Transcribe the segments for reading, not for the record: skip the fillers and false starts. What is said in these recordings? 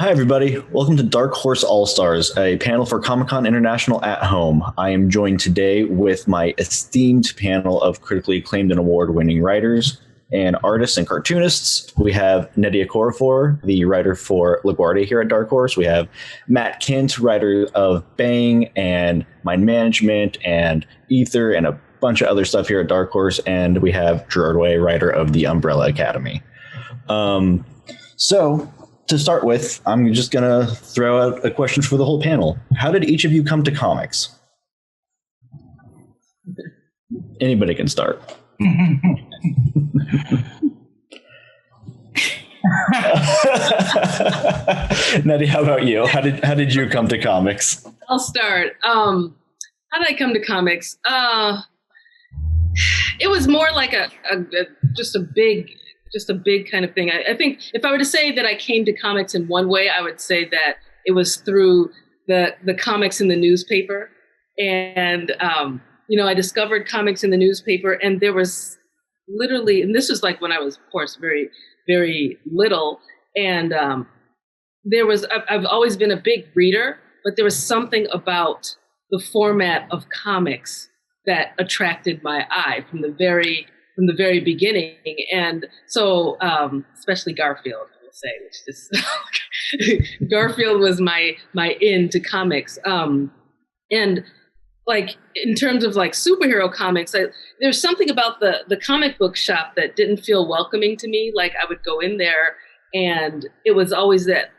Hi, everybody. Welcome to Dark Horse All-Stars, a panel for Comic-Con International at home. I am joined today with my esteemed panel of critically acclaimed and award-winning writers and artists and cartoonists. We have Nnedi Okorafor, the writer for LaGuardia here at Dark Horse. We have Matt Kindt, writer of Bang and Mind Management and Ether and a bunch of other stuff here at Dark Horse. And we have Gerard Way, writer of The Umbrella Academy. So to start with, I'm just going to throw out a question for the whole panel. How did each of you come to comics? Anybody can start. Nnedi, how about you? How did you come to comics? I'll start. How did I come to comics? It was more like just a big kind of thing. I think if I were to say that I came to comics in one way, I would say that it was through the comics in the newspaper. And, I discovered comics in the newspaper, and there was literally, and this was like when I was, of course, very, very little. And I've always been a big reader, but there was something about the format of comics that attracted my eye from the very beginning. And so, especially Garfield, I will say, which just Garfield was my in to comics. And like, in terms of like superhero comics, there's something about the comic book shop that didn't feel welcoming to me. Like, I would go in there and it was always that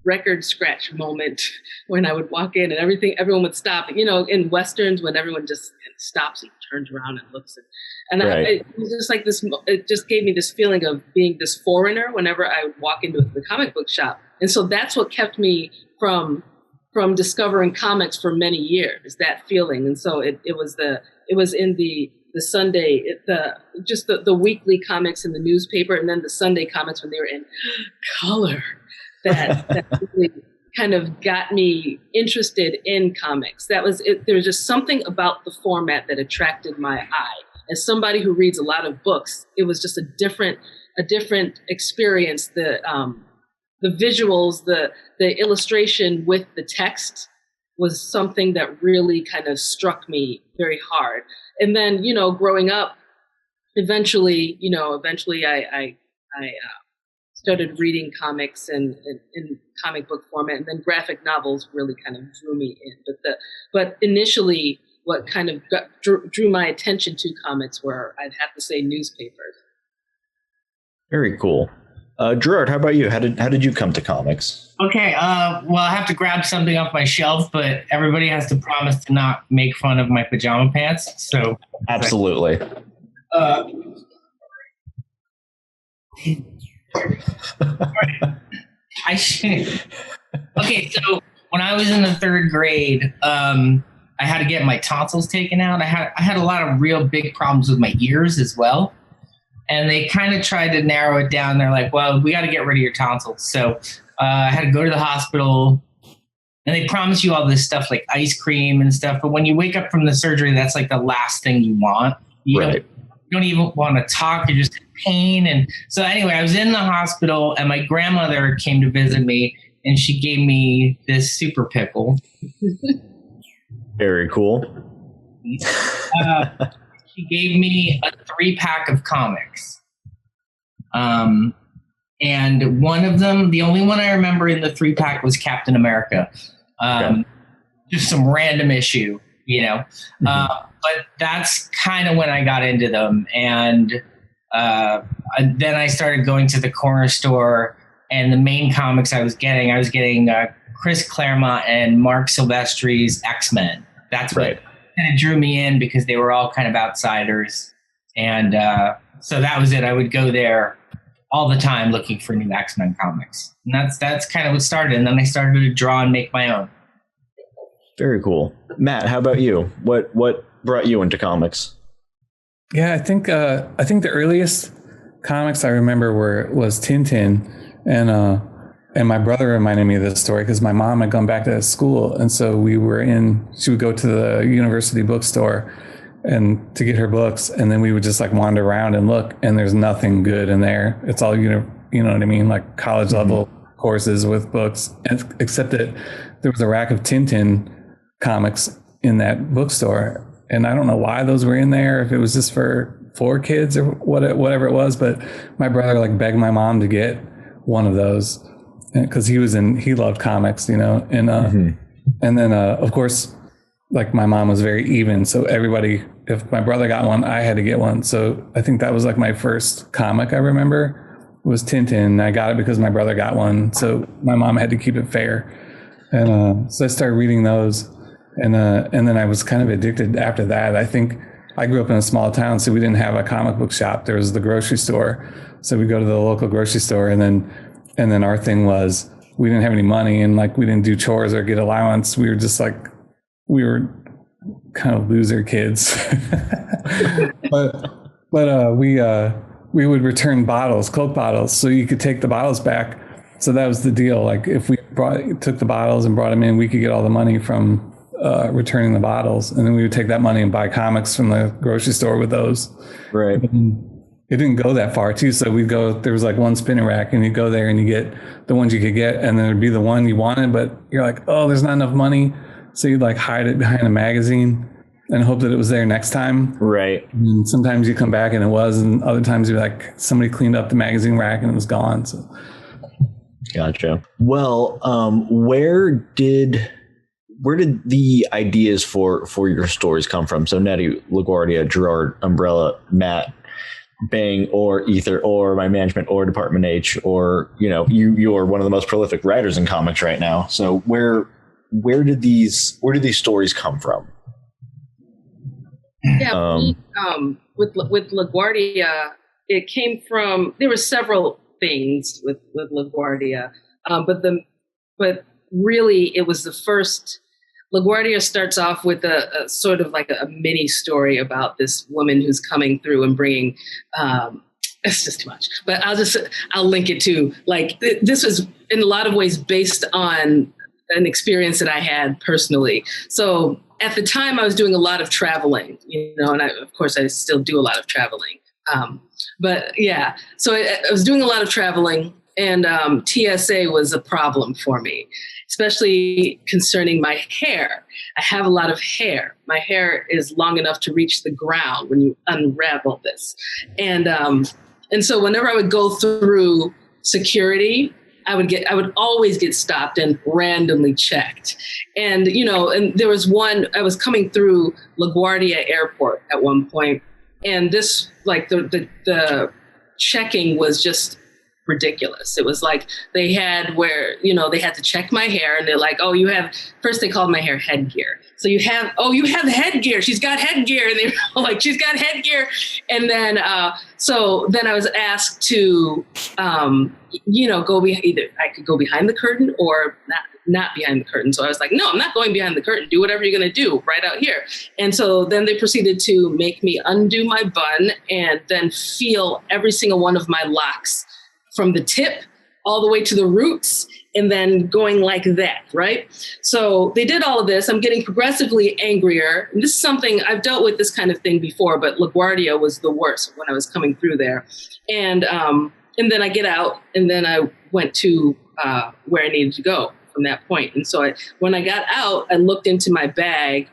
record scratch moment when I would walk in and everyone would stop. In Westerns, when everyone just stops and turns around and looks. And right. It was just like this, it just gave me this feeling of being this foreigner whenever I would walk into the comic book shop. And so that's what kept me from discovering comics for many years, that feeling. And so it was in the Sunday, the weekly comics in the newspaper, and then the Sunday comics when they were in color that really kind of got me interested in comics. That was it. There was just something about the format that attracted my eye. As somebody who reads a lot of books, it was just a different experience. The visuals, the illustration with the text was something that really kind of struck me very hard. And then, growing up, eventually I started reading comics and in comic book format, and then graphic novels really kind of drew me in. But initially, what kind of drew my attention to comics were, I'd have to say, newspapers. Very cool. Gerard, how about you? How did you come to comics? Okay, well, I have to grab something off my shelf, but everybody has to promise to not make fun of my pajama pants. So absolutely. Okay, so when I was in the third grade, I had to get my tonsils taken out. I had a lot of real big problems with my ears as well. And they kind of tried to narrow it down. They're like, well, we got to get rid of your tonsils. So I had to go to the hospital, and they promise you all this stuff like ice cream and stuff. But when you wake up from the surgery, that's like the last thing you want. You don't even want to talk. You're just in pain. And so anyway, I was in the hospital, and my grandmother came to visit me, and she gave me this super pickle. Very cool. She gave me a 3-pack of comics. And one of them, the only one I remember in the 3-pack was Captain America. Just some random issue, but that's kind of when I got into them. And then I started going to the corner store, and the main comics I was getting Chris Claremont and Mark Silvestri's X-Men. That's right. Kind of drew me in because they were all kind of outsiders. And so that was it. I would go there all the time looking for new X-Men comics. And that's kind of what started. And then I started to draw and make my own. Very cool. Matt, how about you? What brought you into comics? Yeah, I think the earliest comics I remember was Tintin, and my brother reminded me of this story because my mom had gone back to school, and so she would go to the university bookstore and to get her books, and then we would just like wander around and look, and there's nothing good in there. It's all you know what I mean, like college level courses with books, except that there was a rack of Tintin comics in that bookstore. And I don't know why those were in there, if it was just for kids or whatever it was. But my brother like begged my mom to get one of those because he loved comics, and and then of course, like my mom was very even. So everybody, if my brother got one, I had to get one. So I think that was like my first comic I remember was Tintin. I got it because my brother got one. So my mom had to keep it fair. And so I started reading those. And then I was kind of addicted after that. I think I grew up in a small town, so we didn't have a comic book shop. There was the grocery store. So we go to the local grocery store, and then our thing was we didn't have any money, and like we didn't do chores or get allowance. We were just like, we were kind of loser kids. but we would return bottles, Coke bottles, so you could take the bottles back. So that was the deal. Like if we took the bottles and brought them in, we could get all the money from returning the bottles, and then we would take that money and buy comics from the grocery store with those. Right. It didn't go that far too. So we'd go, there was like one spinning rack, and you go there and you get the ones you could get, and then it'd be the one you wanted, but you're like, oh, there's not enough money. So you'd like hide it behind a magazine and hope that it was there next time. Right. And sometimes you come back and it was, and other times you're like, somebody cleaned up the magazine rack and it was gone. So. Gotcha. Well, where did the ideas for your stories come from? So Nnedi, LaGuardia, Gerard, Umbrella, Matt, Bang, or Ether, or My Management, or Department H, or you are one of the most prolific writers in comics right now. So where did these stories come from? Yeah, with LaGuardia, it came from, there were several things with LaGuardia, but really it was the first. LaGuardia starts off with a sort of like a mini story about this woman who's coming through and bringing, it's just too much, but I'll link it to, like, this was in a lot of ways based on an experience that I had personally. So at the time I was doing a lot of traveling, and of course I still do a lot of traveling. But yeah, so I was doing a lot of traveling, and TSA was a problem for me, especially concerning my hair. I have a lot of hair. My hair is long enough to reach the ground when you unravel this. And so whenever I would go through security, I would always get stopped and randomly checked. And, and there was one, I was coming through LaGuardia Airport at one point, and this, like the checking was just ridiculous. It was like they had where, they had to check my hair, and they're like, oh, first they called my hair headgear. So you have the headgear. She's got headgear. And they were like, she's got headgear. And then, so then I was asked to, either I could go behind the curtain or not behind the curtain. So I was like, no, I'm not going behind the curtain. Do whatever you're going to do right out here. And so then they proceeded to make me undo my bun and then feel every single one of my locks from the tip all the way to the roots, and then going like that, right? So they did all of this. I'm getting progressively angrier. And this is something I've dealt with this kind of thing before, but LaGuardia was the worst when I was coming through there. And then I get out, and then I went to where I needed to go from that point. And so when I got out, I looked into my bag,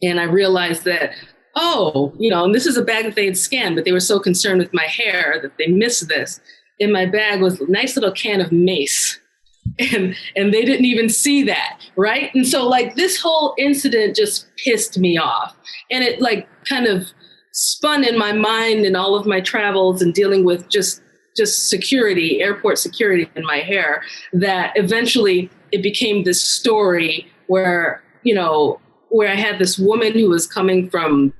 and I realized that, and this is a bag that they had scanned, but they were so concerned with my hair that they missed this. In my bag was a nice little can of mace, and they didn't even see that, right? And so like this whole incident just pissed me off, and it like kind of spun in my mind and all of my travels and dealing with just security, airport security in my hair, that eventually it became this story where I had this woman who was coming from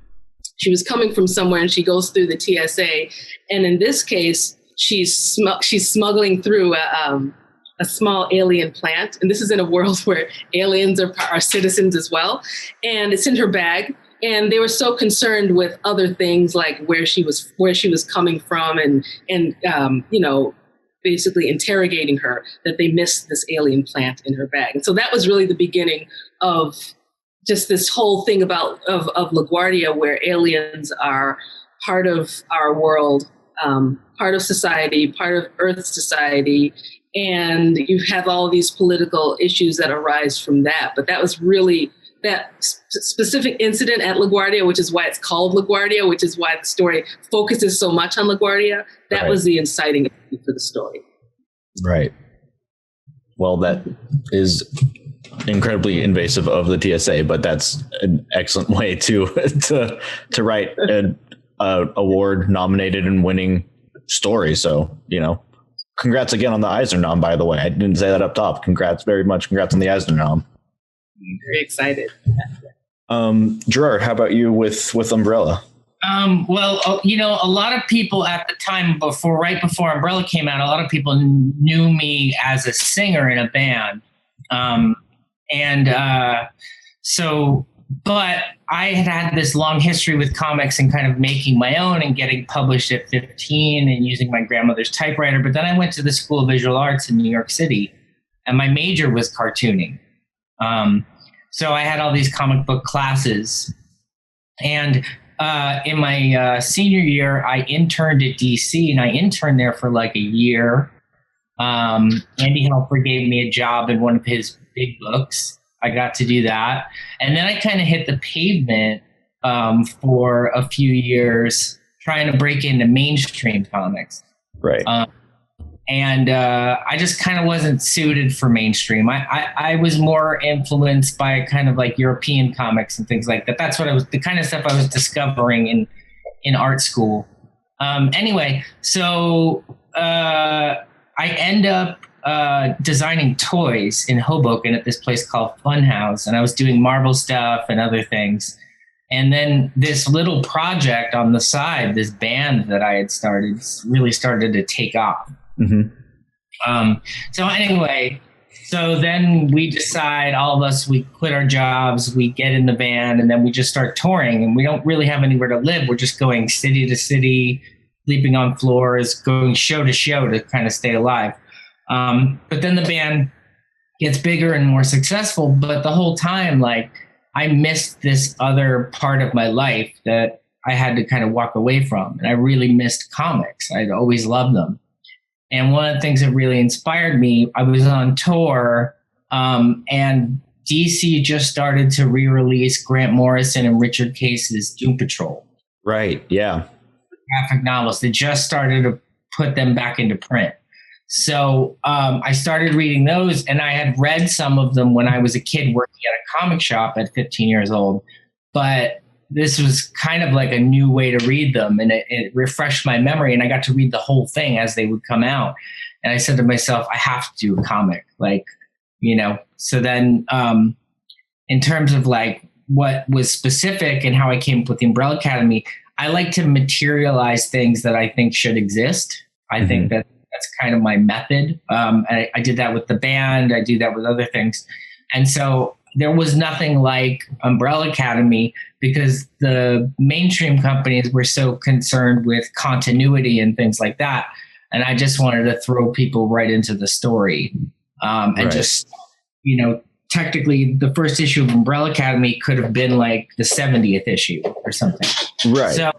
somewhere, and she goes through the TSA, and in this case, she's smuggling through a small alien plant. And this is in a world where aliens are citizens as well. And it's in her bag. And they were so concerned with other things like where she was coming from and basically interrogating her, that they missed this alien plant in her bag. And so that was really the beginning of just this whole thing of LaGuardia, where aliens are part of our world, part of society, part of Earth society, and you have all these political issues that arise from that. But that was really that specific incident at LaGuardia, which is why it's called LaGuardia, which is why the story focuses so much on LaGuardia. That was the inciting for the story. Right. Well, that is incredibly invasive of the TSA, but that's an excellent way to write an award nominated and winning story. So, congrats again on the Eisner nom, by the way. I didn't say that up top. Congrats very much. Congrats on the Eisner nom. Very excited. Gerard, how about you with Umbrella? Well, a lot of people at the time right before Umbrella came out, a lot of people knew me as a singer in a band. But I had this long history with comics and kind of making my own and getting published at 15 and using my grandmother's typewriter. But then I went to the School of Visual Arts in New York City, and my major was cartooning. So I had all these comic book classes. And in my senior year, I interned at DC, and I interned there for like a year. Andy Helfer gave me a job in one of his big books. I got to do that. And then I kind of hit the pavement for a few years trying to break into mainstream comics. Right. And I just kind of wasn't suited for mainstream. I was more influenced by kind of like European comics and things like that. That's what the kind of stuff I was discovering in art school. Anyway, so I end up designing toys in Hoboken at this place called Funhouse, and I was doing Marvel stuff and other things. And then this little project on the side, this band that I had started, really started to take off. Mm-hmm. So anyway, so then we decide, all of us, we quit our jobs, we get in the van, and then we just start touring, and we don't really have anywhere to live. We're just going city to city, sleeping on floors, going show to show to kind of stay alive. But then the band gets bigger and more successful. But the whole time, like, I missed this other part of my life that I had to kind of walk away from. And I really missed comics. I'd always loved them. And one of the things that really inspired me, I was on tour, and DC just started to re-release Grant Morrison and Richard Case's Doom Patrol. Right, yeah. Graphic novels. They just started to put them back into print. So I started reading those, and I had read some of them when I was a kid working at a comic shop at 15 years old. But this was kind of like a new way to read them, and it refreshed my memory, and I got to read the whole thing as they would come out. And I said to myself, I have to do a comic, So then in terms of like what was specific and how I came up with the Umbrella Academy, I like to materialize things that I think should exist. I think that's kind of my method. And I did that with the band. I do that with other things. And so there was nothing like Umbrella Academy because the mainstream companies were so concerned with continuity and things like that. And I just wanted to throw people right into the story. And just, technically the first issue of Umbrella Academy could have been like the 70th issue or something. Right. So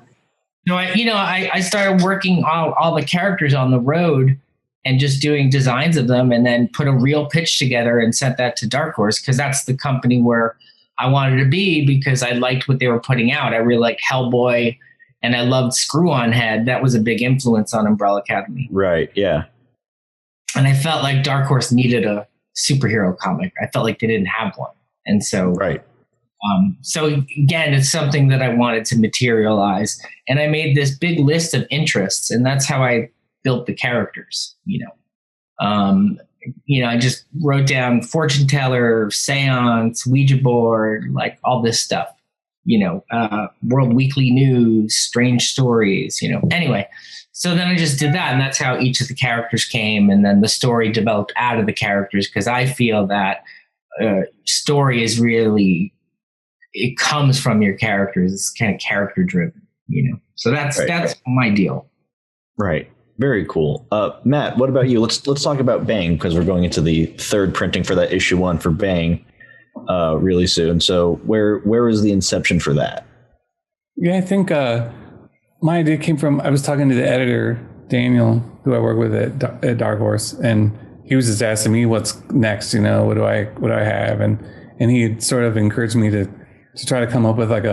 I started working all the characters on the road and just doing designs of them, and then put a real pitch together and sent that to Dark Horse, because that's the company where I wanted to be, because I liked what they were putting out. I really liked Hellboy, and I loved Screw-On Head. That was a big influence on Umbrella Academy. Right, yeah. And I felt like Dark Horse needed a superhero comic. I felt like they didn't have one. And so, right. So again, it's something that I wanted to materialize. And I made this big list of interests, and that's how I built the characters, I just wrote down fortune teller, seance, Ouija board, like all this stuff, World Weekly News, strange stories, Anyway, so then I just did that, and that's how each of the characters came, and then the story developed out of the characters, because I feel that story is really, it comes from your characters. It's kind of character driven, So that's my deal. Right. Very cool. Matt, what about you? Let's talk about Bang, because we're going into the third printing for that issue 1 for Bang really soon. So where is the inception for that? Yeah, I think my idea came from, I was talking to the editor, Daniel, who I work with at Dark Horse, and he was just asking me what's next, what do I have, and he had sort of encouraged me to try to come up with like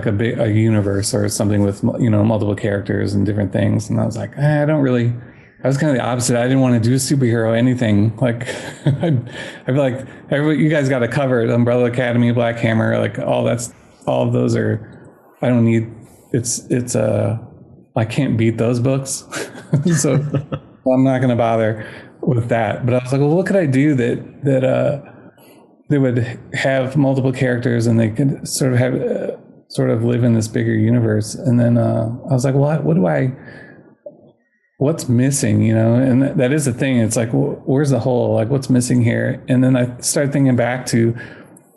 a universe or something with multiple characters and different things. And I was like, I was kind of the opposite. I didn't want to do a superhero anything. Like I feel like you guys got to cover it. Umbrella Academy, Black Hammer, like all of those are, I don't need, I can't beat those books. So I'm not going to bother with that. But I was like, well, what could I do that they would have multiple characters and they could sort of live in this bigger universe. And then I was like, well, what's missing, and that is the thing. It's like, well, where's the hole? Like, what's missing here? And then I started thinking back to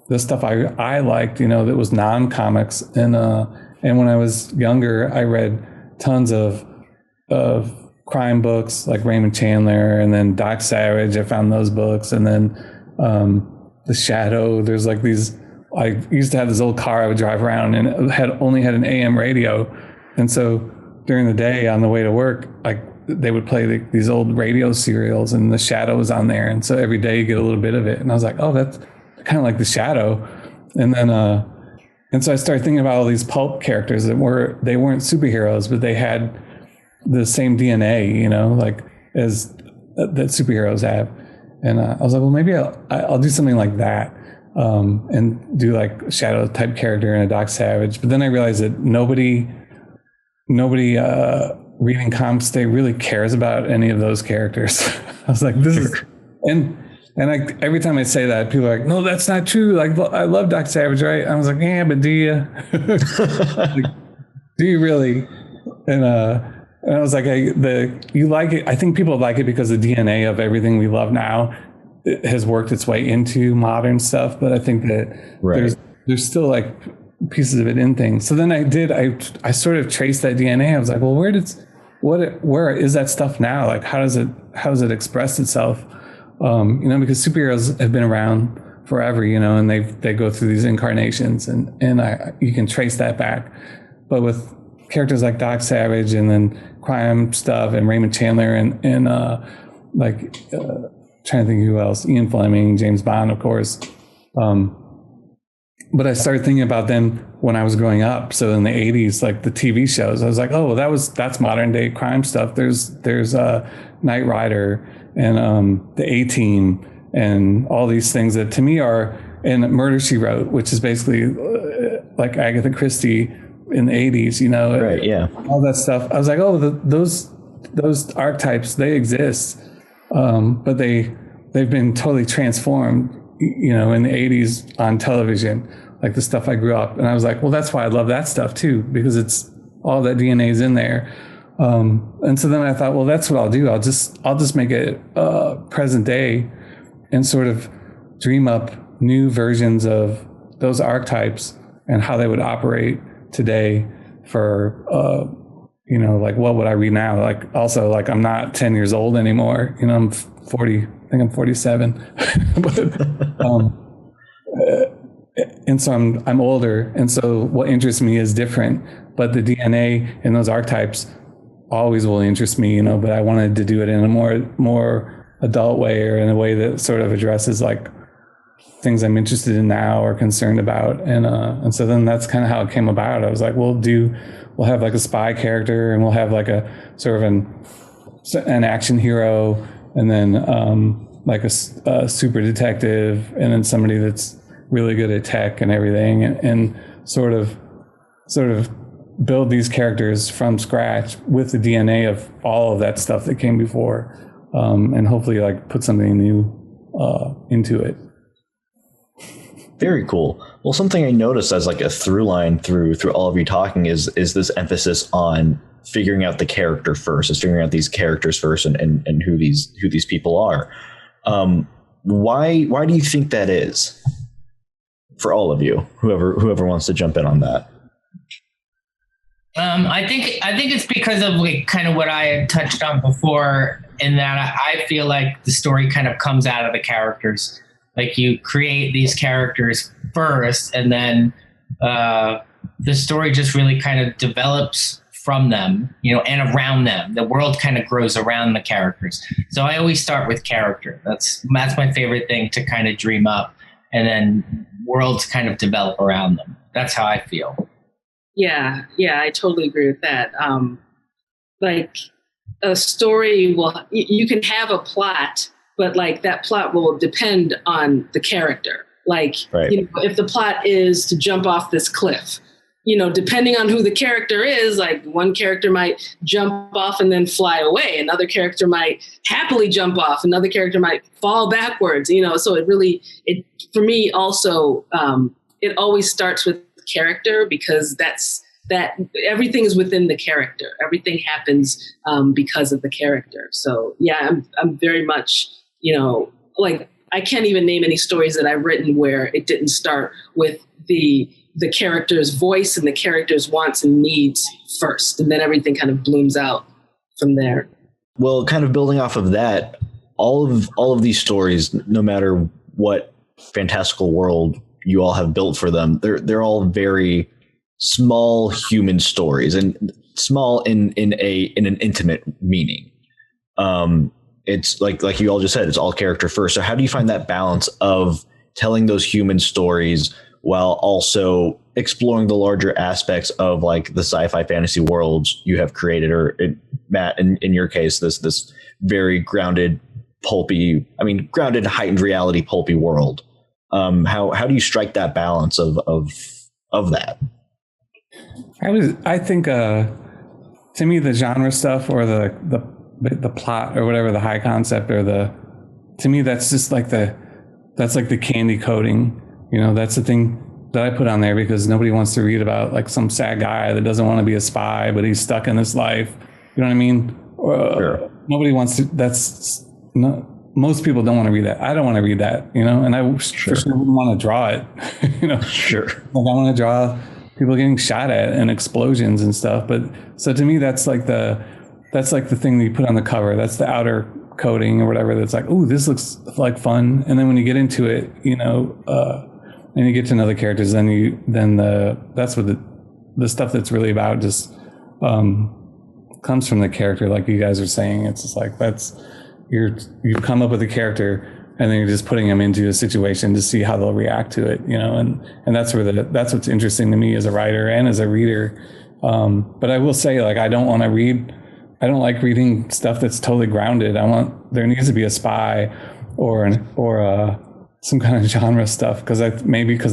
the stuff I liked, that was non-comics. And when I was younger, I read tons of crime books like Raymond Chandler, and then Doc Savage. I found those books. And then The Shadow. There's like these, I used to have this old car I would drive around, and it only had an AM radio. And so during the day on the way to work, they would play these old radio serials, and The Shadow was on there. And so every day you get a little bit of it. And I was like, oh, that's kind of like The Shadow. And then, and so I started thinking about all these pulp characters they weren't superheroes, but they had the same DNA, like as that superheroes have. And I was like, well, maybe I'll do something like that. And do like Shadow type character and a Doc Savage. But then I realized that nobody reading comics today really cares about any of those characters. I was like, this is, and every time I say that, people are like, no, that's not true. Like, I love Doc Savage, right? I was like, yeah, but do you? Like, do you really? And I was like, you like it. I think people like it because the DNA of everything we love now it has worked its way into modern stuff. But I think that there's still like pieces of it in things. So then I sort of traced that DNA. I was like, well, where is that stuff now? Like, how does it express itself? Because superheroes have been around forever, and they go through these incarnations, and you can trace that back. But with characters like Doc Savage and then crime stuff and Raymond Chandler and trying to think who else, Ian Fleming, James Bond, of course. But I started thinking about them when I was growing up. So in the 80s, like the TV shows, I was like, oh, that's modern day crime stuff. There's Knight Rider and the A-Team and all these things that to me are, and Murder, She Wrote, which is basically like Agatha Christie in the 80s, right? Yeah, all that stuff. I was like, oh, those archetypes, they exist, but they've been totally transformed, in the 80s on television, like the stuff I grew up. And I was like, well, that's why I love that stuff too, because it's all that DNA is in there. And so then I thought, well, that's what I'll do. I'll just make it present day and sort of dream up new versions of those archetypes and how they would operate today for, like what would I read now? Like also, like I'm not 10 years old anymore. I'm 40, I think I'm 47, but, and so I'm older. And so what interests me is different, but the DNA and those archetypes always will interest me, but I wanted to do it in a more adult way, or in a way that sort of addresses like things I'm interested in now or concerned about. And so then that's kind of how it came about. I was like, we'll have like a spy character, and we'll have like a sort of an action hero, and then like a super detective, and then somebody that's really good at tech and everything, and sort of build these characters from scratch with the DNA of all of that stuff that came before, and hopefully like put something new into it. Very cool. Well, something I noticed as like a through line through all of you talking is this emphasis on figuring out the character first, is figuring out these characters first, and who these people are. Why do you think that is? For all of you, whoever wants to jump in on that. I think it's because of like kind of what I had touched on before, in that I feel like the story kind of comes out of the characters. Like you create these characters first, and then the story just really kind of develops from them, and around them. The world kind of grows around the characters. So I always start with character. That's my favorite thing to kind of dream up, and then worlds kind of develop around them. That's how I feel. Yeah, I totally agree with that. Like a story you can have a plot, but like that plot will depend on the character. Like, right. If the plot is to jump off this cliff, depending on who the character is, like one character might jump off and then fly away. Another character might happily jump off. Another character might fall backwards, so it for me also, it always starts with character, because that everything is within the character. Everything happens because of the character. So yeah, I'm very much, like I can't even name any stories that I've written where it didn't start with the character's voice and the character's wants and needs first, and then everything kind of blooms out from there. Well, kind of building off of that, all of these stories, no matter what fantastical world you all have built for them, they're all very small human stories, and small in an intimate meaning. It's like you all just said, it's all character first. So how do you find that balance of telling those human stories while also exploring the larger aspects of like the sci-fi fantasy worlds you have created, or Matt, in your case, this very grounded, heightened reality, pulpy world? How do you strike that balance of that? I think to me, the genre stuff, or the plot, or whatever, the high concept, to me, that's just like that's like the candy coating. That's the thing that I put on there, because nobody wants to read about like some sad guy that doesn't want to be a spy, but he's stuck in this life. You know what I mean? Sure. Nobody wants to. Most people don't want to read that. I don't want to read that. And I for sure wouldn't want to draw it. Sure. Like I want to draw people getting shot at and explosions and stuff. But so to me, that's like the thing that you put on the cover. That's the outer coating or whatever. That's like, ooh, this looks like fun. And then when you get into it, and you get to know the characters, that's what the stuff that's really about just comes from the character. Like you guys are saying, it's just like you've come up with a character, and then you're just putting them into a situation to see how they'll react to it, and that's that's what's interesting to me as a writer and as a reader. But I will say, like, I don't like reading stuff that's totally grounded. There needs to be a spy or some kind of genre stuff, because I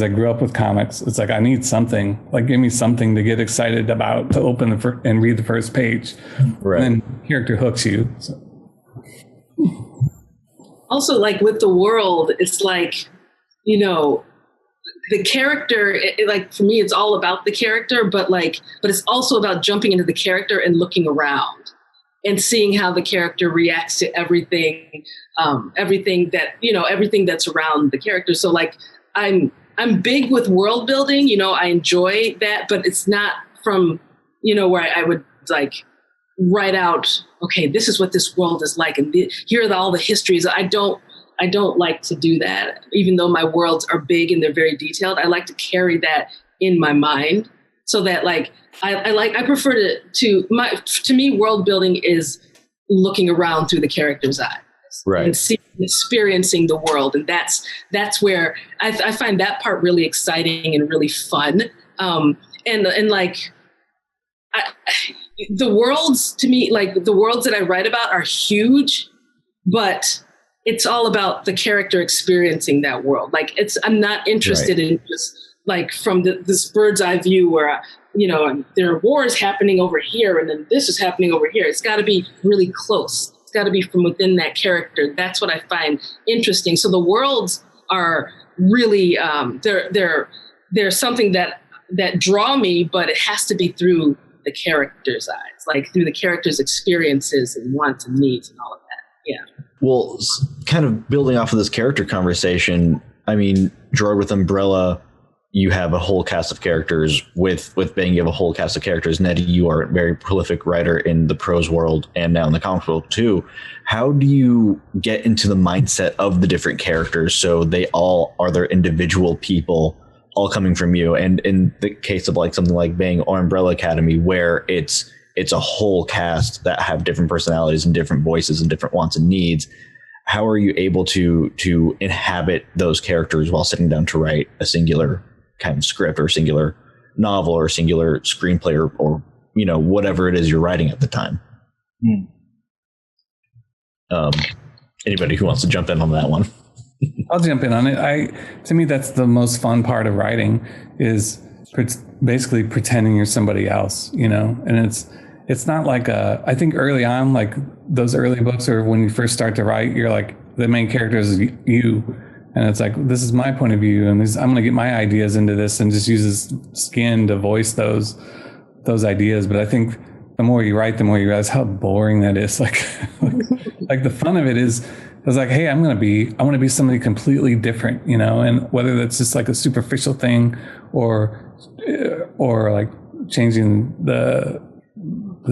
grew up with comics. It's like I need something, like give me something to get excited about, to open and read the first page. Right. And then character hooks you. So. Also, like with the world, it's like, the character, like for me, it's all about the character, but it's also about jumping into the character and looking around and seeing how the character reacts to everything that's around the character. So like, I'm big with world building, I enjoy that, but it's not from, where I would like write out, okay, this is what this world is like, and here are all the histories. I don't like to do that, even though my worlds are big and they're very detailed. I like to carry that in my mind, so that like I prefer to me, world building is looking around through the character's eyes, right, and experiencing the world, and that's where I find that part really exciting and really fun. And like the worlds, to me, like the worlds that I write about are huge, but it's all about the character experiencing that world. Like I'm not interested in just like from this bird's eye view where, there are wars happening over here and then this is happening over here. It's got to be really close. It's got to be from within that character. That's what I find interesting. So the worlds are really, they're something that draw me, but it has to be through the character's eyes, like through the character's experiences and wants and needs and all of that. Yeah. Well, kind of building off of this character conversation, I mean, Gerard, with Umbrella, you have a whole cast of characters. With Bang, you have a whole cast of characters. Nnedi, you are a very prolific writer in the prose world and now in the comic world too. How do you get into the mindset of the different characters so they all are their individual people, all coming from you? And in the case of like something like Bang or Umbrella Academy, where it's it's a whole cast that have different personalities and different voices and different wants and needs. How are you able to inhabit those characters while sitting down to write a singular kind of script or singular novel or singular screenplay or whatever it is you're writing at the time? Anybody who wants to jump in on that one? I'll jump in on it. To me, that's the most fun part of writing, is basically pretending you're somebody else, and it's not like I think early on, like those early books, or when you first start to write, you're like, the main character is you, and it's like, this is my point of view, and I'm going to get my ideas into this and just use his skin to voice those ideas. But I think the more you write, the more you realize how boring that is. Like the fun of it is, it's like, hey, I want to be somebody completely different, and whether that's just like a superficial thing or like changing the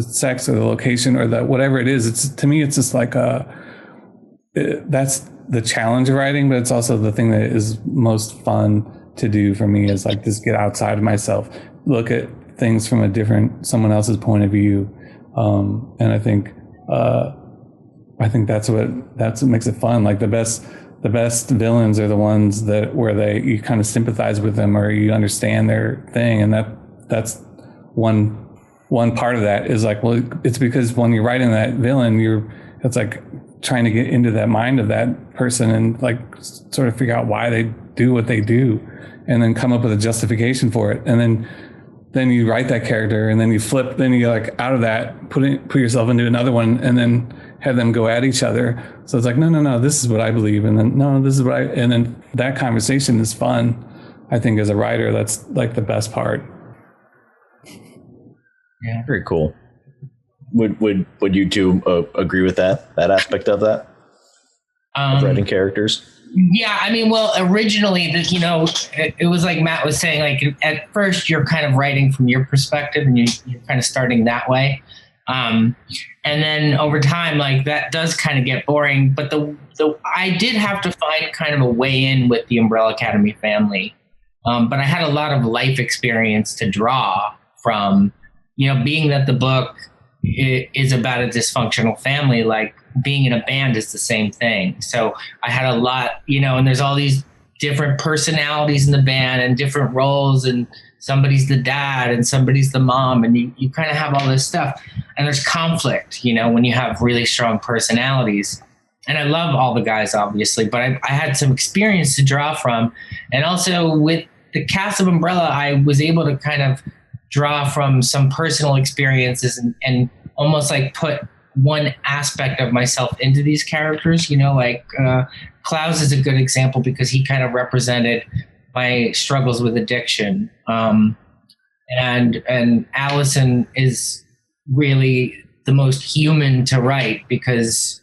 sex or the location or whatever it is. To me, it's just like that's the challenge of writing, but it's also the thing that is most fun to do for me, is like just get outside of myself, look at things from someone else's point of view. And I think that's what makes it fun. Like the best villains are the ones where you kind of sympathize with them, or you understand their thing. And that's one part of that is like, well, it's because when you're writing that villain, it's like trying to get into that mind of that person and like sort of figure out why they do what they do, and then come up with a justification for it. And then you write that character, and then you flip, then you like out of that, put yourself into another one, and then have them go at each other. So it's like, no, this is what I believe. And then, no, this is what and then that conversation is fun. I think as a writer, that's like the best part. Yeah. Very cool. Would you two agree with that aspect of that? Of writing characters? Yeah, I mean, well, originally, it was like Matt was saying, like at first you're kind of writing from your perspective, and you're kind of starting that way. And then over time, like that does kind of get boring. But I did have to find kind of a way in with the Umbrella Academy family. But I had a lot of life experience to draw from, being that the book is about a dysfunctional family, like being in a band is the same thing. So I had a lot, and there's all these different personalities in the band and different roles, and somebody's the dad and somebody's the mom, and you kind of have all this stuff, and there's conflict, when you have really strong personalities. And I love all the guys, obviously, but I had some experience to draw from. And also with the cast of Umbrella, I was able to kind of draw from some personal experiences and almost like put one aspect of myself into these characters, like Klaus is a good example because he kind of represented my struggles with addiction. And Allison is really the most human to write because,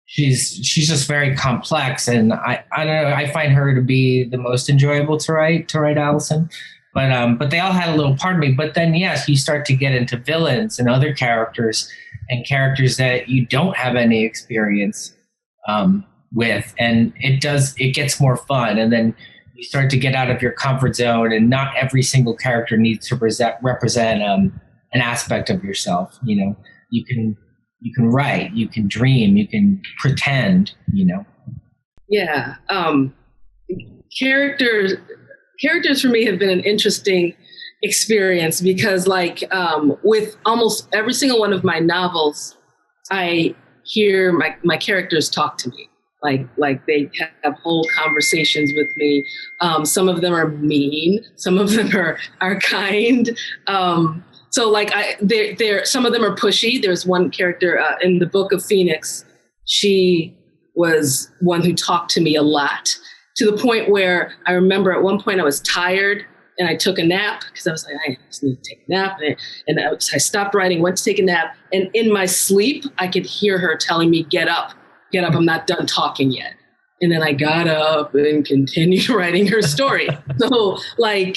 she's just very complex, and I don't know, I find her to be the most enjoyable to write Allison. But they all had a little part of me. But then, yes, you start to get into villains and other characters and characters that you don't have any experience with. And it gets more fun. And then you start to get out of your comfort zone, and not every single character needs to represent an aspect of yourself. You can write, you can dream, you can pretend, Yeah. Characters for me have been an interesting experience because with almost every single one of my novels, I hear my characters talk to me. Like they have whole conversations with me. Some of them are mean. Some of them are kind. So they're some of them are pushy. There's one character in the Book of Phoenix. She was one who talked to me a lot, to the point where I remember at one point I was tired and I took a nap because I was like, I just need to take a nap. And I stopped writing, went to take a nap. And in my sleep, I could hear her telling me, get up, I'm not done talking yet. And then I got up and continued writing her story. So my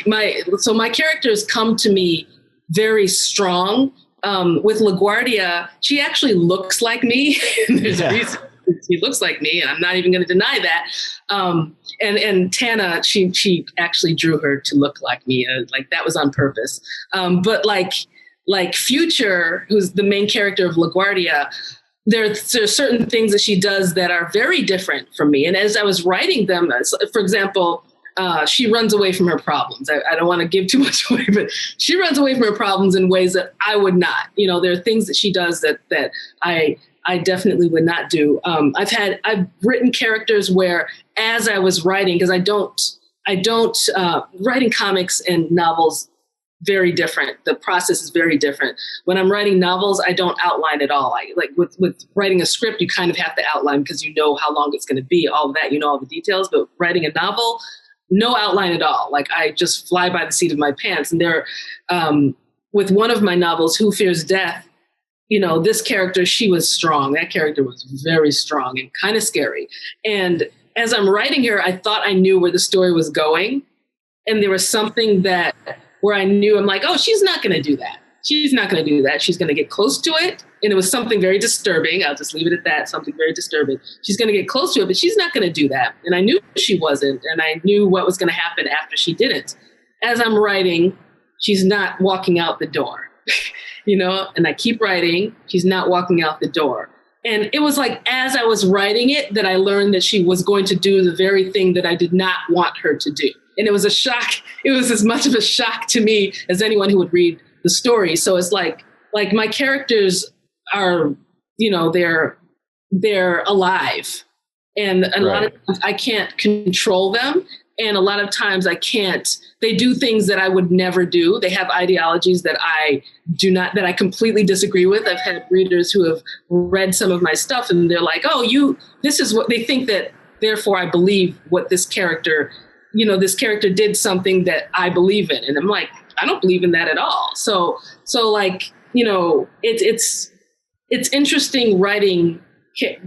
characters come to me very strong. With LaGuardia, she actually looks like me. There's a reason she looks like me, and I'm not even going to deny that. And Tana, she actually drew her to look like me. That was on purpose. But like Future, who's the main character of LaGuardia, there's certain things that she does that are very different from me. And as I was writing them, for example, she runs away from her problems. I don't want to give too much away, but she runs away from her problems in ways that I would not. You know, there are things that she does that I definitely would not do. I've written characters where, as I was writing, because I don't writing comics and novels, very different. The process is very different. When I'm writing novels, I don't outline at all. Like with writing a script, you kind of have to outline because you know how long it's going to be, all of that, you know, all the details. But writing a novel, no outline at all. Like I just fly by the seat of my pants. And there, with one of my novels, Who Fears Death, you know, this character, she was strong. That character was very strong and kind of scary. And as I'm writing her, I thought I knew where the story was going. And there was something where I knew, I'm like, oh, she's not going to do that. She's not going to do that. She's going to get close to it. And it was something very disturbing. I'll just leave it at that. Something very disturbing. She's going to get close to it, but she's not going to do that. And I knew she wasn't. And I knew what was going to happen after she didn't. As I'm writing, she's not walking out the door, you know, and I keep writing. She's not walking out the door. And it was like, as I was writing it, that I learned that she was going to do the very thing that I did not want her to do. And it was a shock. It was as much of a shock to me as anyone who would read the story. So it's like my characters are, you know, they're alive. And a lot of times I can't control them. And a lot of times they do things that I would never do. They have ideologies that I completely disagree with. I've had readers who have read some of my stuff and they're like, oh, this is what they think, that therefore I believe what this character, you know, this character did something that I believe in. And I'm like, I don't believe in that at all. So like, you know, it's interesting writing,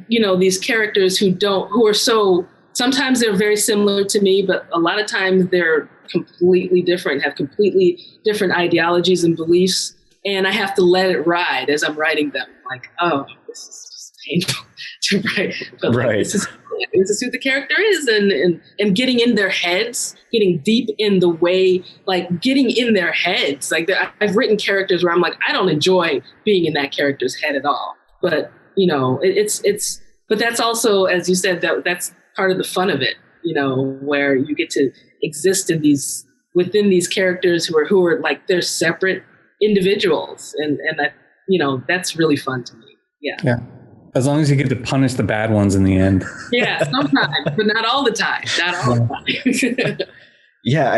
you know, these characters who are so, sometimes they're very similar to me, but a lot of times they're completely different, have completely different ideologies and beliefs. And I have to let it ride as I'm writing them. Like, oh, this is just painful to write. But like, this is who the character is, and getting in their heads, getting deep in the way, like getting in their heads. Like I've written characters where I'm like, I don't enjoy being in that character's head at all. But, you know, but that's also, as you said, that's part of the fun of it, you know, where you get to exist within these characters who are like, they're separate individuals. And that, you know, that's really fun to me. Yeah. As long as you get to punish the bad ones in the end. Yeah, sometimes, but not all the time. Not all the time. Yeah,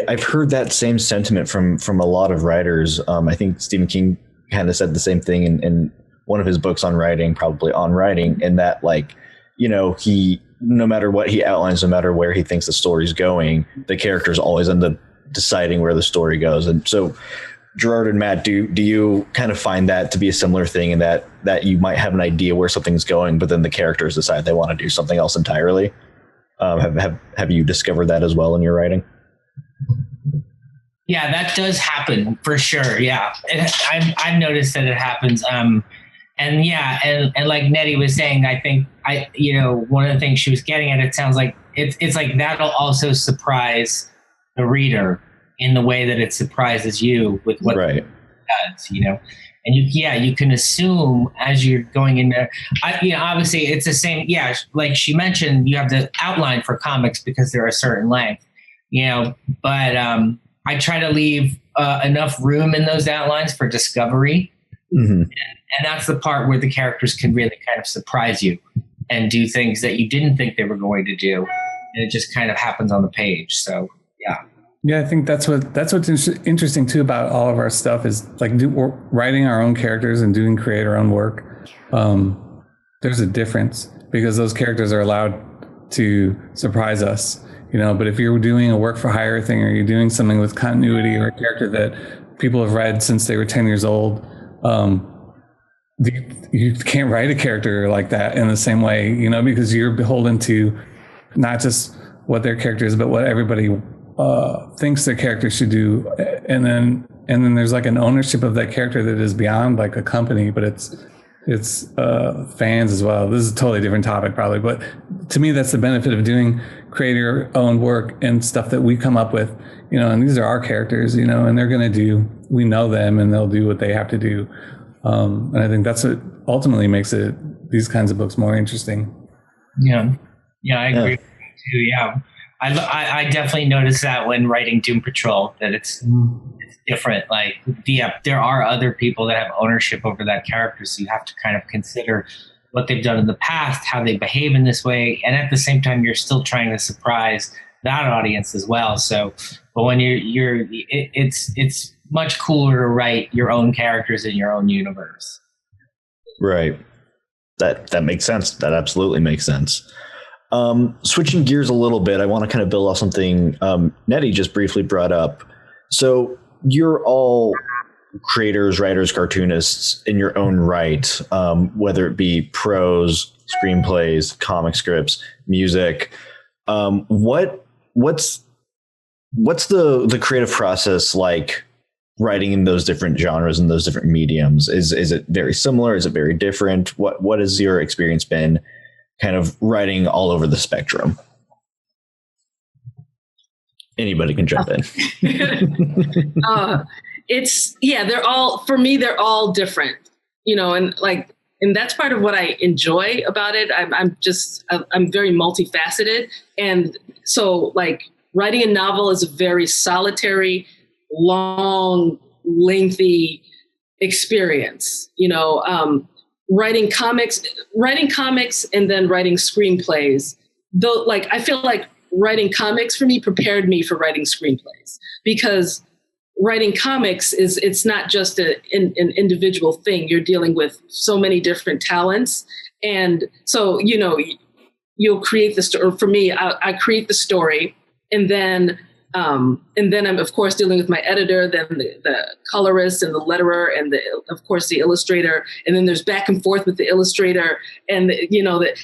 I've heard that same sentiment from a lot of writers. I think Stephen King kind of said the same thing in one of his books on writing, probably On Writing, in that, like, you know, no matter what he outlines, no matter where he thinks the story's going, the characters always end up deciding where the story goes. And so, Gerard and Matt, do you kind of find that to be a similar thing, in that you might have an idea where something's going, but then the characters decide they want to do something else entirely? Have you discovered that as well in your writing? Yeah, that does happen for sure. Yeah, I've noticed that it happens. And like Nnedi was saying, I think one of the things she was getting at, it sounds like it's like that'll also surprise the reader in the way that it surprises you with what it does, you know. And you can assume as you're going in there, obviously it's the same. Yeah, like she mentioned, you have the outline for comics because they're a certain length, you know. But I try to leave enough room in those outlines for discovery, and that's the part where the characters can really kind of surprise you and do things that you didn't think they were going to do, and it just kind of happens on the page. So yeah. Yeah, I think that's what's interesting too about all of our stuff is like we're writing our own characters and create our own work. There's a difference because those characters are allowed to surprise us, you know. But if you're doing a work for hire thing, or you're doing something with continuity, or a character that people have read since they were 10 years old, you can't write a character like that in the same way, you know, because you're beholden to not just what their character is, but what everybody thinks their character should do, and then there's like an ownership of that character that is beyond like a company, but it's fans as well. This is a totally different topic probably, but to me that's the benefit of doing creator owned work and stuff that we come up with, you know. And these are our characters, you know, and they're going to do we know them and they'll do what they have to do. And I think that's what ultimately makes these kinds of books more interesting. Yeah, I agree with you too. Yeah, I definitely noticed that when writing Doom Patrol, that it's different. Like, there are other people that have ownership over that character, so you have to kind of consider what they've done in the past, how they behave in this way, and at the same time, you're still trying to surprise that audience as well. So, but when it's much cooler to write your own characters in your own universe. Right. That makes sense. That absolutely makes sense. Switching gears a little bit, I want to kind of build off something Nnedi just briefly brought up. So you're all creators, writers, cartoonists in your own right, whether it be prose, screenplays, comic scripts, music. What's the creative process like writing in those different genres and those different mediums? Is it very similar? Is it very different? What has your experience been kind of writing all over the spectrum? Anybody can jump in. They're all different, and that's part of what I enjoy about it. I'm very multifaceted. And so writing a novel is a very solitary, long, lengthy experience, writing comics and then writing screenplays. Though, I feel like writing comics for me prepared me for writing screenplays, because writing comics it's not just an individual thing. You're dealing with so many different talents. And so, you'll create the story. For me, I create the story, and then I'm of course dealing with my editor, then the colorist and the letterer, and of course the illustrator, and then there's back and forth with the illustrator, and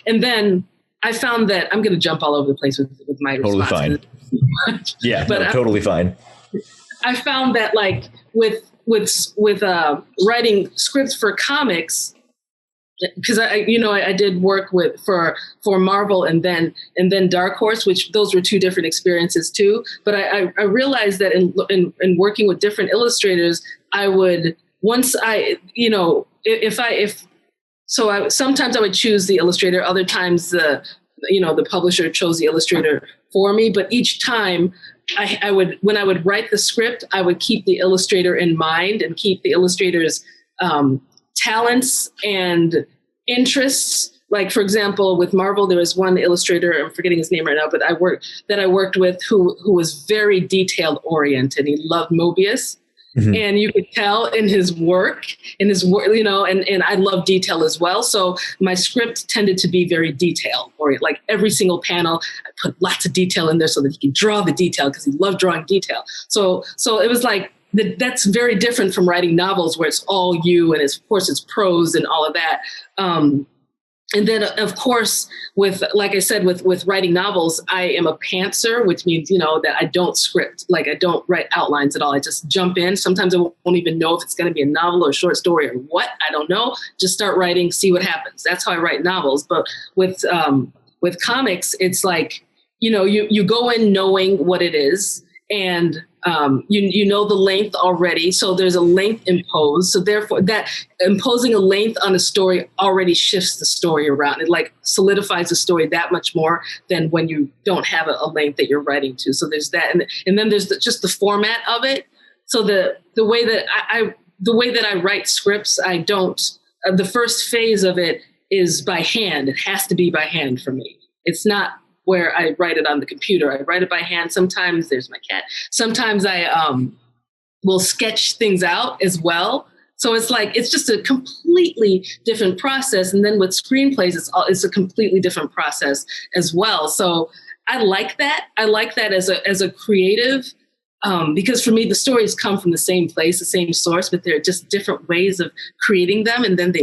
and then I found that I'm going to jump all over the place with my totally fine. Yeah, but totally fine. I found that with writing scripts for comics, because I did work for Marvel and then Dark Horse, which those were two different experiences too. But I realized that in working with different illustrators, sometimes I would choose the illustrator. Other times the publisher chose the illustrator for me. But each time when I would write the script, I would keep the illustrator in mind and keep the illustrator's talents and interests. Like, for example, with Marvel, there was one illustrator, I'm forgetting his name right now, but I worked with who was very detailed oriented. He loved Mobius. Mm-hmm. And you could tell in his work, and I love detail as well. So my script tended to be very detail oriented. Like every single panel, I put lots of detail in there so that he could draw the detail, because he loved drawing detail. So it was like, that's very different from writing novels where it's all you, and of course it's prose and all of that. And then, of course, like I said, with writing novels, I am a pantser, which means, that I don't script. Like, I don't write outlines at all. I just jump in. Sometimes I won't even know if it's going to be a novel or a short story or what. I don't know. Just start writing, see what happens. That's how I write novels. But with comics, it's like, you go in knowing what it is, and you know the length already, so there's a length imposed. So therefore, that imposing a length on a story already shifts the story around. It solidifies the story that much more than when you don't have a length that you're writing to. So there's that, and then there's just the format of it. So the way that I write scripts, I don't. The first phase of it is by hand. It has to be by hand for me. It's not where I write it on the computer. I write it by hand. Sometimes there's my cat. Sometimes I will sketch things out as well. So it's just a completely different process. And then with screenplays, it's a completely different process as well. So I like that. I like that as a creative, because for me, the stories come from the same place, the same source, but they're just different ways of creating them. And then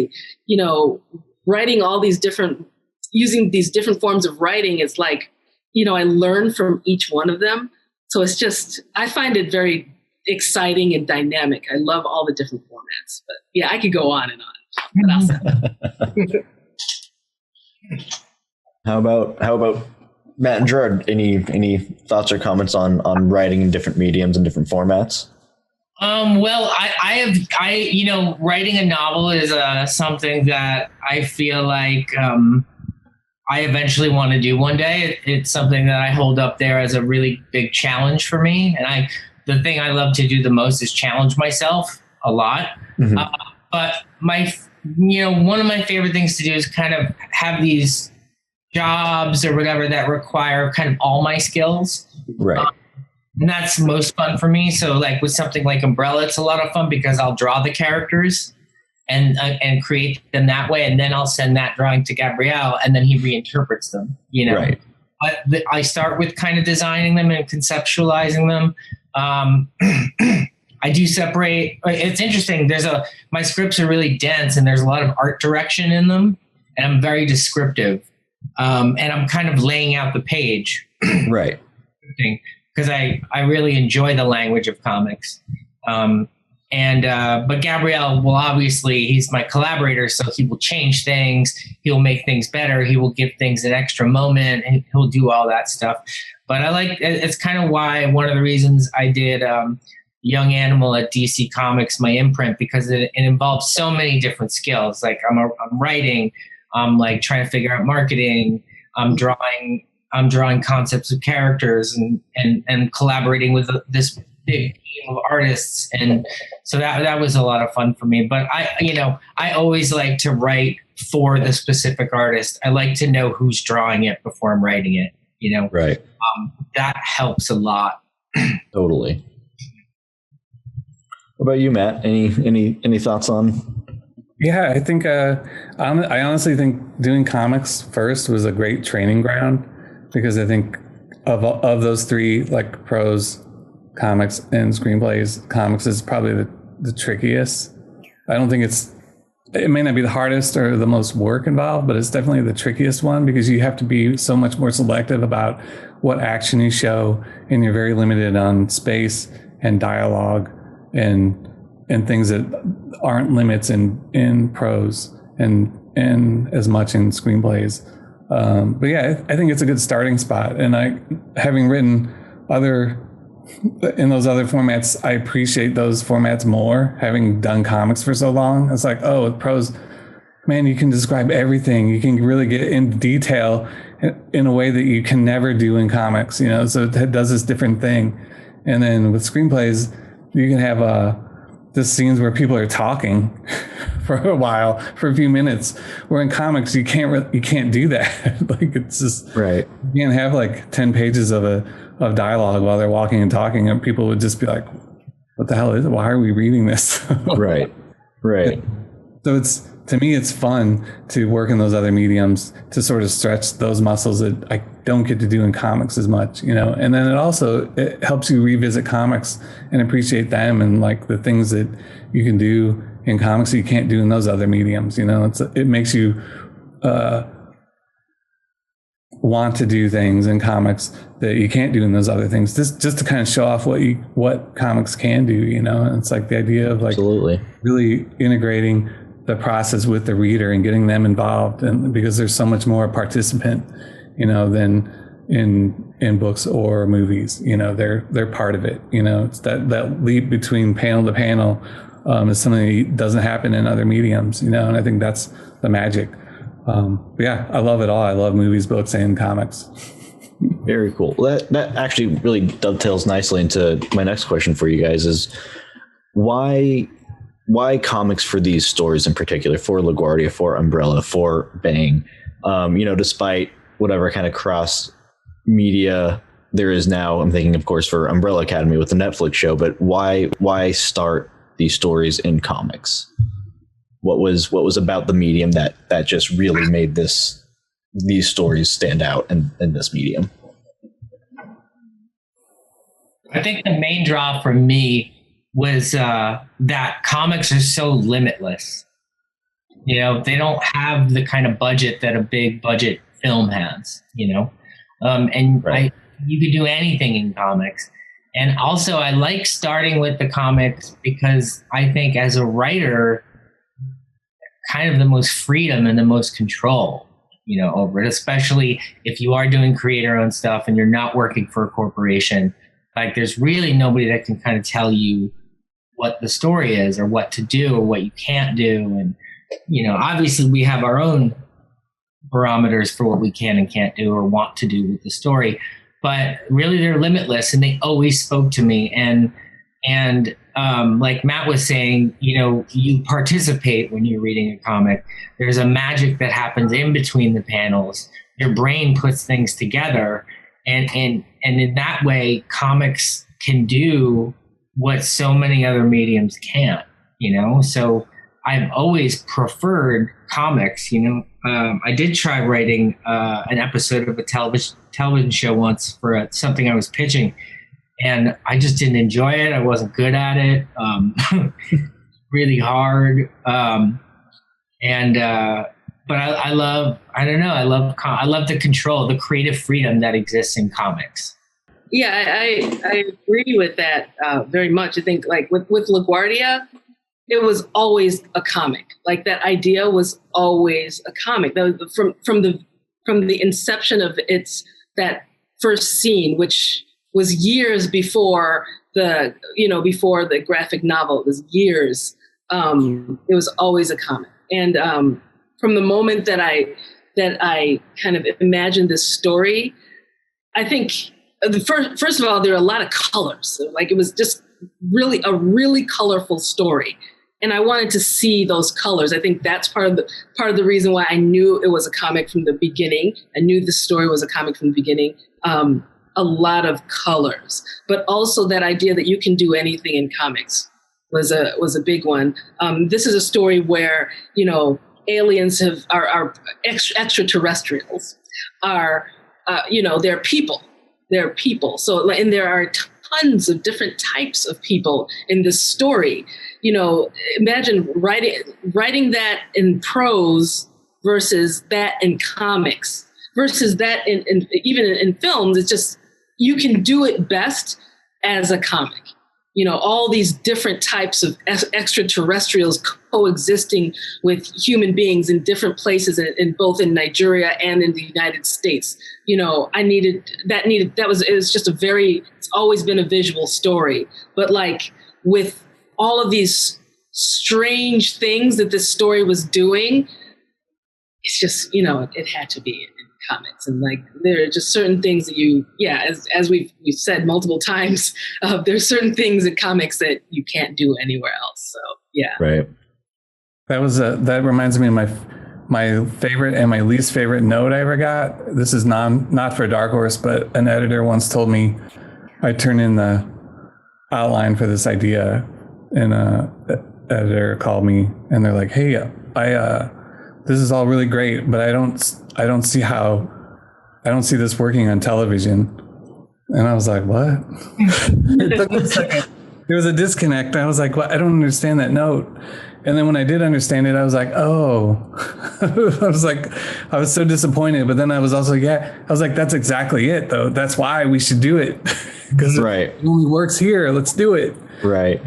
writing all these using these different forms of writing is like, I learn from each one of them. So it's just, I find it very exciting and dynamic. I love all the different formats, but yeah, I could go on and on. But How about Matt and Gerard? Any thoughts or comments on writing in different mediums and different formats? Well, writing a novel is something that I feel like I eventually want to do one day. It's something that I hold up there as a really big challenge for me. And the thing I love to do the most is challenge myself a lot. Mm-hmm. But one of my favorite things to do is kind of have these jobs or whatever that require kind of all my skills. Right. And that's most fun for me. So like with something like Umbrella, it's a lot of fun because I'll draw the characters and create them that way. And then I'll send that drawing to Gabriel and then he reinterprets them, Right. But I start with kind of designing them and conceptualizing them. I do separate. It's interesting. My scripts are really dense and there's a lot of art direction in them and I'm very descriptive. And I'm kind of laying out the page. Right. Because I really enjoy the language of comics. But Gabriel will obviously, he's my collaborator, so he will change things. He'll make things better. He will give things an extra moment and he'll do all that stuff. But it's kind of why one of the reasons I did Young Animal at DC Comics, my imprint, because it involves so many different skills. Like I'm writing, I'm like trying to figure out marketing, I'm drawing concepts of characters and collaborating with this big team of artists. And so that was a lot of fun for me. But I always like to write for the specific artist. I like to know who's drawing it before I'm writing it, Right. That helps a lot. Totally. What about you, Matt? Any thoughts on? Yeah, I think I honestly think doing comics first was a great training ground because I think of those three, like prose, comics, and screenplays, comics is probably the trickiest. I don't think it may not be the hardest or the most work involved, but it's definitely the trickiest one because you have to be so much more selective about what action you show, and you're very limited on space and dialogue and things that aren't limits in prose and as much in screenplays. But yeah, I think it's a good starting spot. And having written in those other formats, I appreciate those formats more, having done comics for so long. It's like, with prose, man, you can describe everything. You can really get into detail in a way that you can never do in comics, so it does this different thing. And then with screenplays, you can have the scenes where people are talking for a while, for a few minutes, where in comics you can't do that. Like it's just right. You can't have like 10 pages of dialogue while they're walking and talking, and people would just be like, "What the hell is it? Why are we reading this?" Right. So to me, it's fun to work in those other mediums to sort of stretch those muscles that I don't get to do in comics as much, And then it helps you revisit comics and appreciate them and like the things that you can do in comics that you can't do in those other mediums. It makes you want to do things in comics that you can't do in those other things, just to kind of show off what comics can do. And it's like the idea of like Absolutely. Really integrating the process with the reader and getting them involved, and because there's so much more participant, than in books or movies. They're part of it. It's that leap between panel to panel is something that doesn't happen in other mediums. And I think that's the magic. But yeah, I love it all. I love movies, books, and comics. Very cool. That actually really dovetails nicely into my next question for you guys: is why comics for these stories in particular, for LaGuardia, for Umbrella, for Bang, despite whatever kind of cross media there is now. I'm thinking, of course, for Umbrella Academy with the Netflix show, but why start these stories in comics? What was about the medium that just really made these stories stand out in this medium? I think the main draw for me was that comics are so limitless. They don't have the kind of budget that a big budget film has, and right. You could do anything in comics. And also I like starting with the comics because I think as a writer, kind of the most freedom and the most control, over it, especially if you are doing creator-owned stuff and you're not working for a corporation. Like there's really nobody that can kind of tell you what the story is or what to do or what you can't do. And, obviously we have our own barometers for what we can and can't do or want to do with the story, but really they're limitless and they always spoke to me. And like Matt was saying, you participate when you're reading a comic. There's a magic that happens in between the panels. Your brain puts things together, and in that way, comics can do what so many other mediums can't. So I've always preferred comics. I did try writing an episode of a television show once for something I was pitching. And I just didn't enjoy it. I wasn't good at it. Really hard. But I love the control, the creative freedom that exists in comics. Yeah, I agree with that very much. I think like with LaGuardia, it was always a comic. Like that idea was always a comic. From the inception of that first scene, which was years before before the graphic novel. It was years. It was always a comic. And from the moment that I kind of imagined this story, I think first of all, there are a lot of colors. Like it was just really a really colorful story. And I wanted to see those colors. I think that's part of the reason why I knew it was a comic from the beginning. I knew the story was a comic from the beginning. A lot of colors, but also that idea that you can do anything in comics was a big one. This is a story where aliens are extraterrestrials, they're people. They're people. So and there are tons of different types of people in this story. Imagine writing that in prose versus that in comics versus that even in films. It's just, you can do it best as a comic. All these different types of extraterrestrials coexisting with human beings in different places, in both in Nigeria and in the United States. It was just it's always been a visual story, but like with all of these strange things that this story was doing, it's just, it had to be in comics. And like, there are just certain things that as we've said multiple times, there's certain things in comics that you can't do anywhere else. So yeah. Right. That reminds me of my favorite and my least favorite note I ever got. This is not for Dark Horse, but an editor once told me I turned in the outline for this idea, and editor called me and they're like, "Hey, this is all really great, but I don't see this working on television." And I was like, "What?" It took a second. There was a disconnect. I was like, "Well, I don't understand that note." And then when I did understand it, I was like, "Oh," I was so disappointed. But then I was also, that's exactly it though. That's why we should do it. Because it only works here. Let's do it. Right.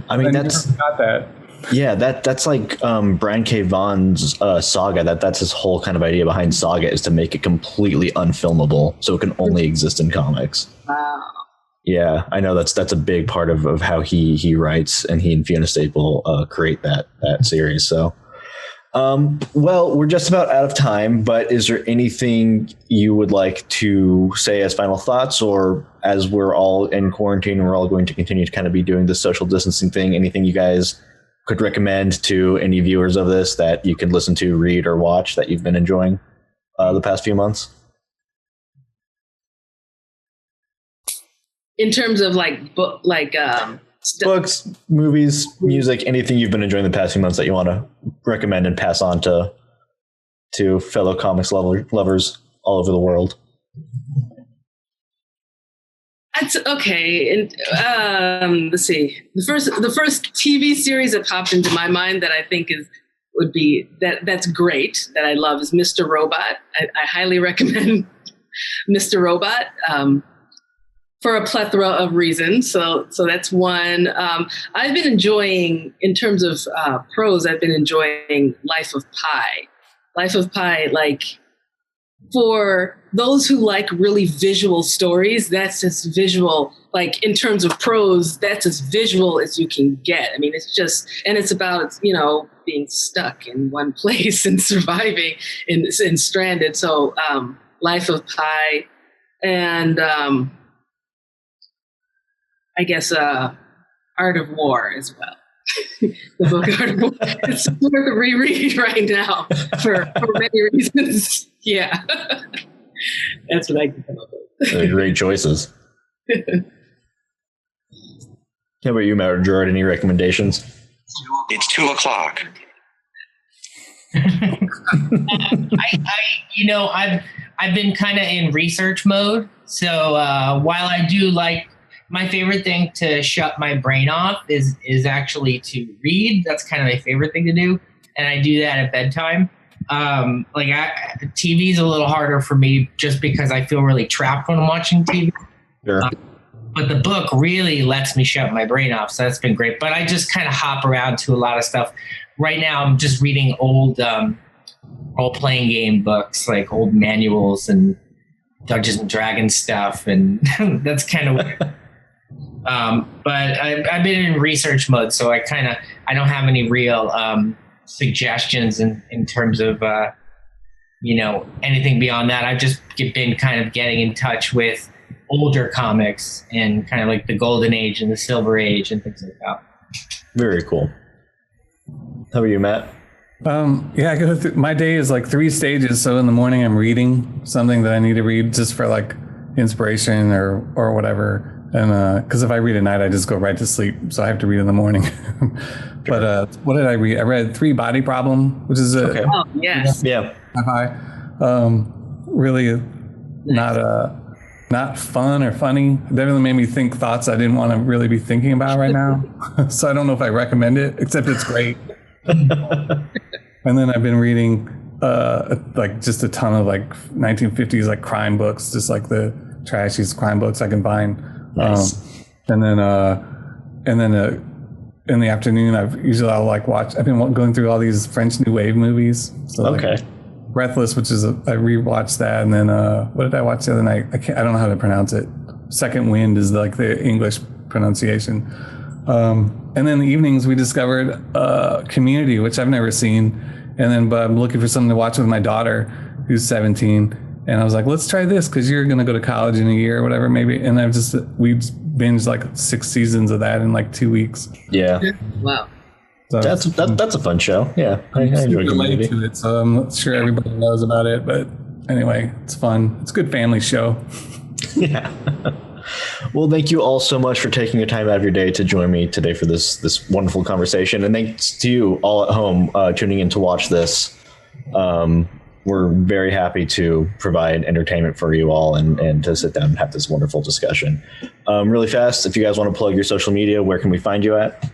I mean, that's got that. Yeah, that's like Brian K. Vaughan's Saga. That's his whole kind of idea behind Saga, is to make it completely unfilmable, so it can only exist in comics. Wow. Yeah, I know that's a big part of how he writes, and he and Fiona Staple create that series. So, well, we're just about out of time, but is there anything you would like to say as final thoughts, or as we're all in quarantine, we're all going to continue to kind of be doing the social distancing thing, anything you guys could recommend to any viewers of this that you can listen to, read, or watch that you've been enjoying the past few months? In terms of books, movies, music, anything you've been enjoying the past few months that you want to recommend and pass on to fellow comics lovers all over the world. That's okay. And let's see. The first TV series that popped into my mind that I think that's great, that I love, is Mr. Robot. I highly recommend Mr. Robot. For a plethora of reasons. So that's one. I've been enjoying, in terms of prose, I've been enjoying Life of Pi. Life of Pi, like, for those who like really visual stories, that's just visual. Like in terms of prose, that's as visual as you can get. I mean, it's just, and it's about, being stuck in one place and surviving and stranded. So Life of Pi and I guess Art of War as well. The book Art of War. It's worth a reread right now for many reasons. Yeah. That's what I can come up with. They're great choices. How about you, Matt or Gerard? Any recommendations? It's 2:00. I've been kind of in research mode. So while I do like, my favorite thing to shut my brain off is actually to read. That's kind of my favorite thing to do, and I do that at bedtime. TV is a little harder for me just because I feel really trapped when I'm watching TV. Sure. But the book really lets me shut my brain off, so that's been great. But I just kind of hop around to a lot of stuff. Right now, I'm just reading old role-playing game books, like old manuals and Dungeons and Dragons stuff, and that's kind of weird. But I've been in research mode, so I don't have any real suggestions in terms of anything beyond that. I've just been kind of getting in touch with older comics and kind of like the Golden Age and the Silver Age and things like that. Very cool. How about you, Matt? I go through, my day is like 3 stages. So in the morning, I'm reading something that I need to read just for like inspiration or whatever. And because if I read at night, I just go right to sleep. So I have to read in the morning. But what did I read? I read 3 Body Problem, which is okay. Oh, yes. Yeah. Really not fun or funny. It definitely made me think thoughts I didn't want to really be thinking about right now. So I don't know if I recommend it, except it's great. And then I've been reading like just a ton of like 1950s like crime books, just like the trashiest crime books I can find. Nice. And then in the afternoon, I've been going through all these French New Wave movies. So okay. Breathless, which is I rewatched that, and then what did I watch the other night? I don't know how to pronounce it. Second Wind is like the English pronunciation. And then in the evenings we discovered Community, which I've never seen, but I'm looking for something to watch with my daughter, who's 17, and I was like, let's try this because you're gonna go to college in a year or whatever, maybe. And we binged like 6 seasons of that in like 2 weeks. Yeah. Wow. So That's a fun show. Yeah, I enjoy Community. To it, so I'm not sure everybody knows about it, but anyway, it's fun. It's a good family show. Yeah. Well, thank you all so much for taking your time out of your day to join me today for this wonderful conversation, and thanks to you all at home tuning in to watch this. We're very happy to provide entertainment for you all and to sit down and have this wonderful discussion. Really fast, if you guys want to plug your social media, where can we find you at?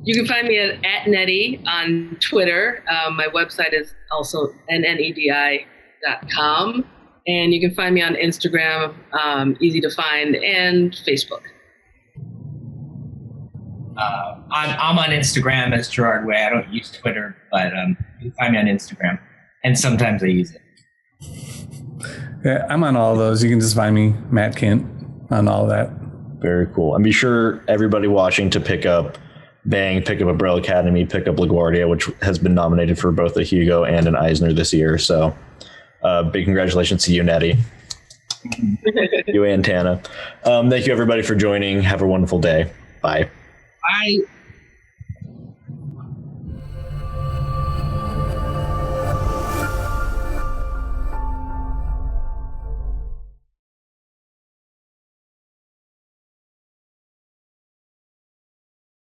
You can find me at Nnedi on Twitter. My website is also nnedi.com. And you can find me on Instagram, easy to find, and Facebook. I'm on Instagram as Gerard Way. I don't use Twitter, but you can find me on Instagram. And sometimes I use it. Yeah, I'm on all of those. You can just find me, Matt Kindt, on all of that. Very cool. And be sure everybody watching to pick up Bang, pick up Umbrella Academy, pick up LaGuardia, which has been nominated for both a Hugo and an Eisner this year. So big congratulations to you, Nnedi. You and Tana. Thank you, everybody, for joining. Have a wonderful day. Bye. Bye.